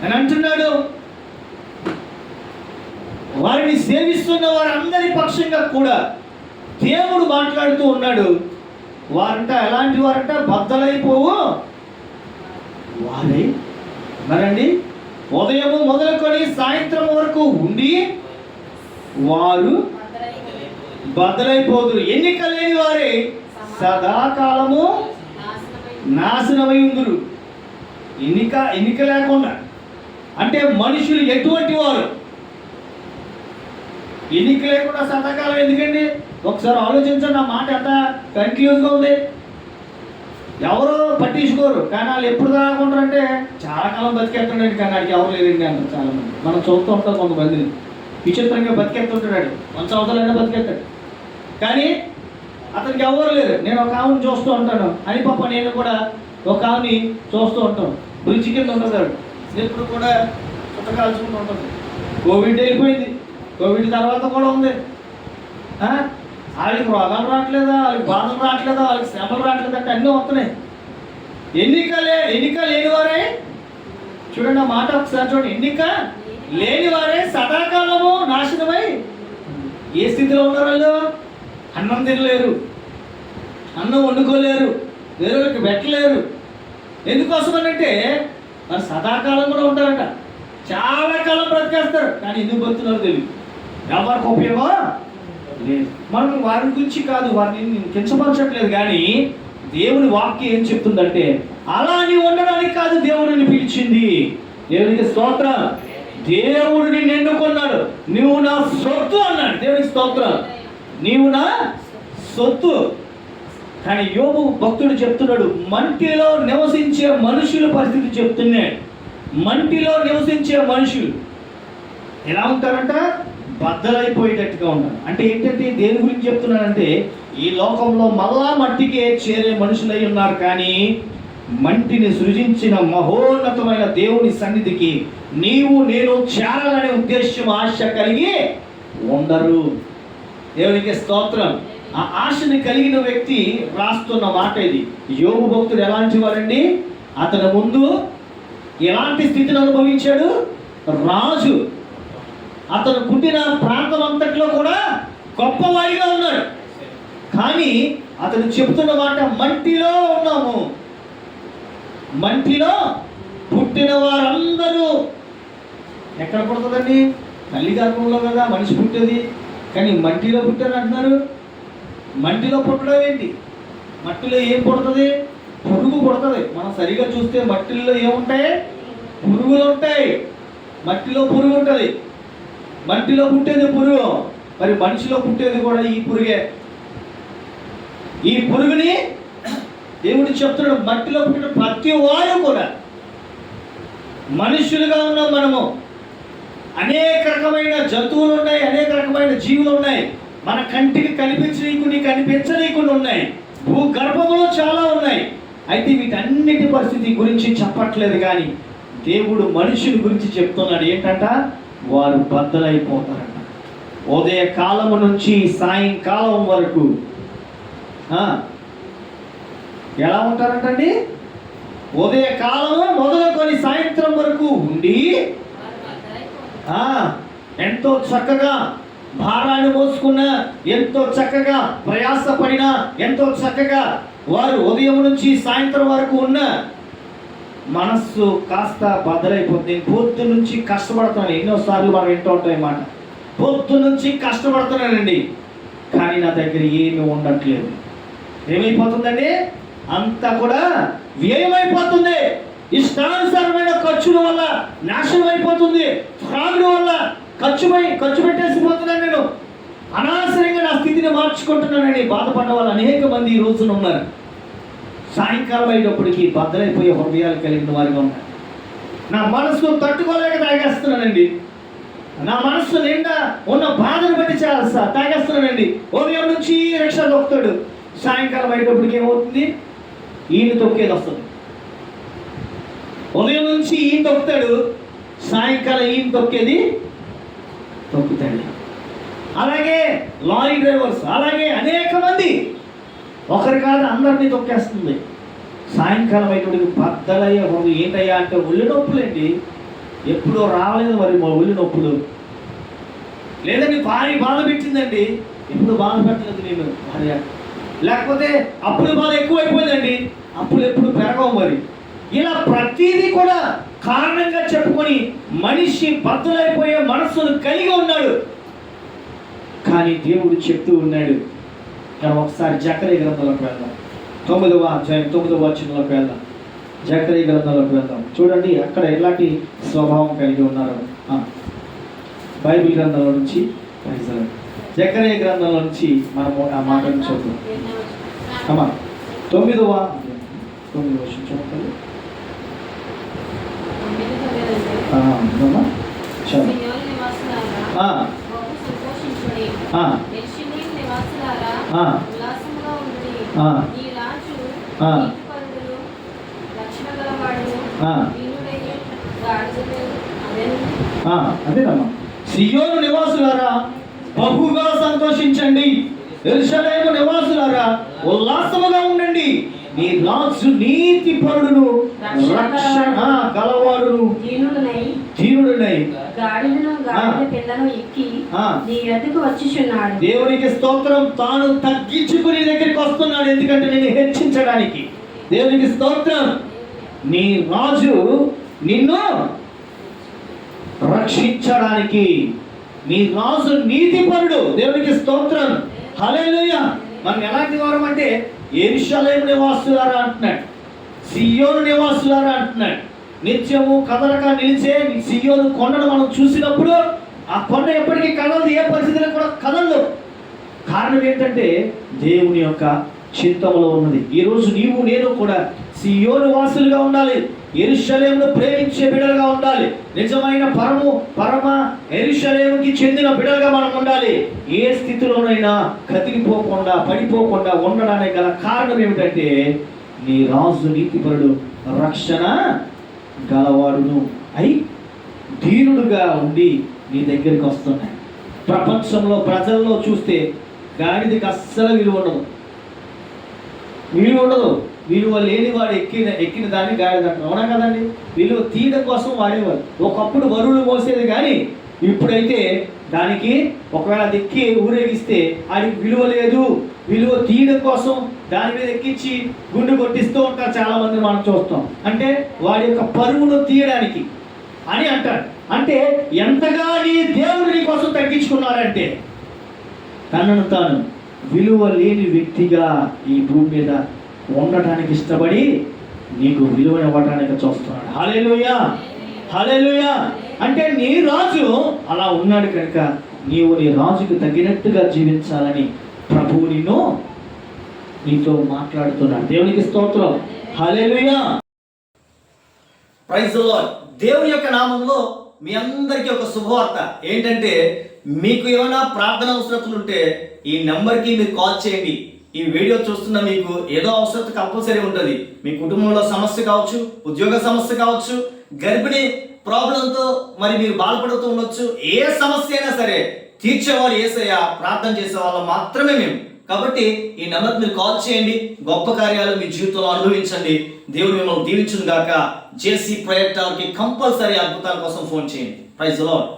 అని అంటున్నాడు. వారిని సేవిస్తున్న వారందరి పక్షంగా కూడా దేవుడు మాట్లాడుతూ ఉన్నాడు. వారంట ఎలాంటి వారంట? బద్దలైపోవు వారే. మరండి, ఉదయము మొదలుకొని సాయంత్రం వరకు ఉండి వారు బద్దలైపోదురు. ఎన్నిక లేని వారే సదాకాలము నాశనమై ఉందురు. ఎన్నిక లేకుండా అంటే మనుషులు ఎటువంటి వారు? ఎన్నిక లేకుండా సదాకాలం ఎందుకండి? ఒకసారి ఆలోచించండి. ఆ మాట ఎంత కన్ఫ్యూజ్గా ఉంది. ఎవరు పట్టించుకోరు, కానీ వాళ్ళు ఎప్పుడు కాకుండా అంటే చాలా కాలం బతికేస్తుండండి, కానీ వాడికి ఎవరు లేదండి అంటారు చాలా మంది. మనం చూస్తూ ఉంటాం కొంతమందిని విచిత్రంగా బతికేస్తుంటాడు, మంచి అవతలైనా బతికేస్తాడు, కానీ అతనికి ఎవరు లేరు. నేను ఒక ఆవుని చూస్తూ ఉంటాను అని పాప, నేను కూడా ఒక ఆవుని చూస్తూ ఉంటాను. బ్రిడ్జి కింద ఉంటుంది, ఎప్పుడు కూడా చుట్టకాల్చుకుంటూ ఉంటుంది. కోవిడ్ అయిపోయింది, కోవిడ్ తర్వాత కూడా ఉంది. వాళ్ళకి రోగాలు రావట్లేదా, వాళ్ళకి బాధలు రావట్లేదా, వాళ్ళకి శ్రమలు రావట్లేదు అంటే అన్నీ వస్తున్నాయి. ఎన్నిక లేనివారే, చూడండి ఆ మాట ఒకసారి చూడండి. ఎన్నిక లేనివారే సదాకాలము నాశనమై. ఏ స్థితిలో ఉన్నారు వాళ్ళు? అన్నం తినలేరు, అన్నం వండుకోలేరు, వేరేకి పెట్టలేరు. ఎందుకోసమనంటే మరి సదాకాలం కూడా ఉంటారట, చాలా కాలం బ్రతికేస్తారు, కానీ ఎందుకు బతుకున్నారో తెలియదు, ఎవరికి ఉపయోగం లేదు. మనం వారి గురించి కాదు, వారిని కించపరచట్లేదు, కానీ దేవుని వాక్యం ఏం చెప్తుందంటే అలా నీవు ఉండడానికి కాదు దేవుడిని పిలిచింది. దేవునికి స్తోత్రం. దేవుడిని ఎన్నుకున్నాడు. నువ్వు నా సొత్తు అన్నాడు. దేవునికి స్తోత్రం. నీవు నా సొత్తు. కానీ యోబు భక్తుడు చెప్తున్నాడు, మంటిలో నివసించే మనుషుల పరిస్థితి చెప్తున్నాడు. మంటిలో నివసించే మనుషులు ఎలా ఉంటారంట? బద్దలైపోయేటట్టుగా ఉంటారు. అంటే ఏంటంటే దేని గురించి చెప్తున్నానంటే, ఈ లోకంలో మళ్ళా మట్టికే చేరే మనుషులై ఉన్నారు, కానీ మంటిని సృజించిన మహోన్నతమైన దేవుని సన్నిధికి నీవు నేను చేరాలనే ఉద్దేశం ఆశ కలిగి ఉండరు. దేవునికి స్తోత్రం. ఆ ఆశని కలిగిన వ్యక్తి రాస్తున్న మాట ఇది. యోబు భక్తుడు ఎలాంటి వారండి? అతని ముందు ఎలాంటి స్థితిని అనుభవించాడు? రాజు. అతను పుట్టిన ప్రాంతం అంతట్లో కూడా గొప్పవాడిగా ఉన్నాడు, కానీ అతను చెబుతున్న మాట మంటిలో ఉన్నాము. మంటిలో పుట్టిన వారందరూ ఎక్కడ పుడుతుందండి? తల్లి గర్భంలో కదా మనిషి పుట్టేది, కానీ మంటిలో పుట్టారు అంటున్నారు. మంటిలో పుట్టడం ఏంటి? మట్టిలో ఏం పుడుతుంది? పురుగు పుడుతుంది. మనం సరిగా చూస్తే మట్టిలో ఏముంటాయి? పురుగులు ఉంటాయి. మట్టిలో పురుగు ఉంటుంది. మట్టిలో పుట్టేది పురుగు, మరి మనిషిలో పుట్టేది కూడా ఈ పురుగే. ఈ పురుగుని దేవుడు చెప్తున్నాడు, మట్టిలో పుట్టిన ప్రతి వారు కూడా మనుషులుగా ఉన్నాం మనము. అనేక రకమైన జంతువులు ఉన్నాయి, అనేక రకమైన జీవులు ఉన్నాయి. మన కంటికి కనిపించనీకుండా ఉన్నాయి. భూగర్భంలో చాలా ఉన్నాయి. అయితే వీటన్నిటి పరిస్థితి గురించి చెప్పట్లేదు, కానీ దేవుడు మనుషుల గురించి చెప్తున్నాడు. ఏంటంట? వారు బద్దలైపోతారంట. ఉదయ కాలము నుంచి సాయంకాలం వరకు ఎలా ఉంటారంటండి? ఉదయ కాలము మొదలుకొని సాయంత్రం వరకు ఉండి ఎంతో చక్కగా భారాన్ని మోసుకున్న, ఎంతో చక్కగా ప్రయాసపడిన, ఎంతో చక్కగా వారు ఉదయం నుంచి సాయంత్రం వరకు ఉన్న మనస్సు కాస్త బద్దలైపోతుంది. పొద్దు నుంచి కష్టపడుతున్నాను, ఎన్నోసార్లు మనం వింటూ ఉంటాం ఈ మాట. పొద్దు నుంచి కష్టపడుతున్నానండి, కానీ నా దగ్గర ఏమీ ఉండట్లేదు. ఏమైపోతుందండి? అంతా కూడా వ్యయమైపోతుంది. ఇష్టానుసారమైన ఖర్చుల వల్ల నాశనం అయిపోతుంది. త్రాగుడు వల్ల ఖర్చు పెట్టేసిపోతున్నాను. నేను అనవసరంగా నా స్థితిని మార్చుకుంటున్నానని బాధపడ్డ వాళ్ళు అనేక మంది ఈ రోజున ఉన్నారు. సాయంకాలం అయ్యేటప్పటికి బద్దలైపోయే హృదయాలు కలిగిన వారిగా ఉన్నారు. నా మనసు తట్టుకోలేక తాగేస్తున్నానండి, నా మనస్సు నిండా ఉన్న బాధను బట్టి తాగేస్తున్నానండి. ఉదయం నుంచి రిక్షా తొక్కుతాడు, సాయంకాలం అయ్యేటప్పటికి ఏమవుతుంది? ఈయన తొక్కేది వస్తుంది. ఉదయం నుంచి ఈయన తొక్కుతాడు, సాయంకాలం ఈయన తొక్కుతాడు. అలాగే లారీ డ్రైవర్స్, అలాగే అనేక మంది, ఒకరి కాదు అందరినీ తొక్కేస్తుంది. సాయంకాలం అయినప్పటికి బద్దలయ్యే ఏంటయ్యా అంటే ఒళ్ళు నొప్పులండి. ఎప్పుడో రాలేదు మరి మా ఒళ్ళు నొప్పులు. లేదండి భార్య బాధ పెట్టిందండి, ఎప్పుడు బాధ పెట్టలేదు నేను భార్య. లేకపోతే అప్పుల బాధ ఎక్కువైపోయిందండి, అప్పులు ఎప్పుడు పెరగవు మరి. ఇలా ప్రతిదీ కూడా కారణంగా చెప్పుకొని మనిషి బద్దలైపోయే మనస్సును కలిగి ఉన్నాడు. కానీ దేవుడు చెప్తూ ఉన్నాడు. ఒకసారి జకరియా గ్రంథంలోకి వెళ్దాం, 9వ అధ్యాయం 9వ వచనంలోకి వెళ్దాం. జకరియా గ్రంథంలోకి వెళ్దాం. చూడండి అక్కడ ఎలాంటి స్వభావం కలిగి ఉన్నారు. బైబిల్ గ్రంథంలో నుంచి జకరియా గ్రంథంలో నుంచి మనము ఆ మాటను చూద్దాం. 9వ వచనం చూడండి. అదేనమ్మా, సియోను నివాసులారా బహుగా సంతోషించండి, యెరూషలేము నివాసులారా ఉల్లాసముగా ఉండండి. నీ రాజు నీతి పరుడును రక్షణ గలవాడును దీనుడునై దేవునికి స్తోత్రం. తాను తగ్గించుకుని దగ్గరికి వస్తున్నాడు, ఎందుకంటే నేను హెచ్చించడానికి. దేవునికి స్తోత్రం. నీ రాజు నిన్ను రక్షించడానికి, నీ రాజు నీతిపరుడు. దేవునికి స్తోత్రం. హల్లెలూయా. మనం ఎలాంటి వారం అంటే యెరూషలేము నివాసులారా అంటున్నాడు, సియోను నివాసులారా అంటున్నాడు. నిత్యము కదలక నిలిచే సియోను కొండను మనం చూసినప్పుడు ఆ కొండ ఎప్పటికీ కదలదు, ఏ పరిస్థితిలో కూడా కదలదు. కారణం ఏంటంటే దేవుని యొక్క చిత్తములో ఉన్నది. ఈరోజు నీవు నేను కూడా సియోను వాసులుగా ఉండాలి, యెరూషలేమును ప్రేమించే బిడ్డలుగా ఉండాలి, నిజమైన పరమ యెరూషలేముకి చెందిన బిడ్డలుగా మనం ఉండాలి. ఏ స్థితిలోనైనా కదిలిపోకుండా పడిపోకుండా ఉండడానికి గల కారణం ఏమిటంటే నీ రాజు నీతిపరుడు రక్షణ గలవాడును అయి దీనుడుగా ఉండి నీ దగ్గరికి వస్తున్నాయి. ప్రపంచంలో ప్రజల్లో చూస్తే గాడిదకి అస్సలు విలువ ఉండదు. విలువ లేని వాడు ఎక్కిన దాన్ని గాడిద అంటారు. అవునా కదండి? విలువ తీయడం కోసం వాడేవారు. ఒకప్పుడు వరువులు మోసేది, కానీ ఇప్పుడైతే దానికి ఒకవేళ అది ఎక్కి ఊరేగిస్తే వాడికి విలువ లేదు. విలువ తీయడం కోసం దాని మీద ఎక్కించి గుండు కొట్టిస్తూ ఉంటారు చాలా మంది మనం చూస్తాం. అంటే వాడి యొక్క పరువును తీయడానికి అని అంటారు. అంటే ఎంతగా నీ దేవుడు నీ కోసం తగ్గించుకున్నారంటే తనను తాను విలువ లేని వ్యక్తిగా ఈ భూమి మీద ఉండటానికి ఇష్టపడి నీకు విలువనివ్వటానికి చూస్తున్నాడు. హల్లెలూయా, హల్లెలూయా. అంటే నీ రాజు అలా ఉన్నాడు కనుక నీవు నీ రాజుకు తగినట్టుగా జీవించాలని ప్రభువు నీతో మాట్లాడుతున్నాడు. దేవునికి స్తోత్రం. హల్లెలూయా. Praise the Lord. దేవుని యొక్క నామంలో మీ అందరికీ ఒక శుభవార్త ఏంటంటే, మీకు ఏమైనా ప్రార్థన అవసరతలు ఉంటే ఈ నెంబర్కి మీరు కాల్ చేయండి. ఈ వీడియో చూస్తున్న మీకు ఏదో అవసరత కంపల్సరీ ఉంటుంది. మీ కుటుంబంలో సమస్య కావచ్చు, ఉద్యోగ సమస్య కావచ్చు, గర్భిణీ ప్రాబ్లంతో మరి మీరు బాధపడుతూ ఉండొచ్చు. ఏ సమస్య అయినా సరే తీర్చేవాడు యేసయ్య, ప్రార్థన చేసే వాళ్ళు మాత్రమే మేము. కాబట్టి ఈ నెంబర్ మీరు కాల్ చేయండి. గొప్ప కార్యాలు మీ జీవితంలో అనుభవించండి. దేవుడు మిమ్మల్ని దీవించును గాక. జేసీ ప్రేయర్ టవర్కి కంపల్సరీ అద్భుతాల కోసం ఫోన్ చేయండి. Praise the lord.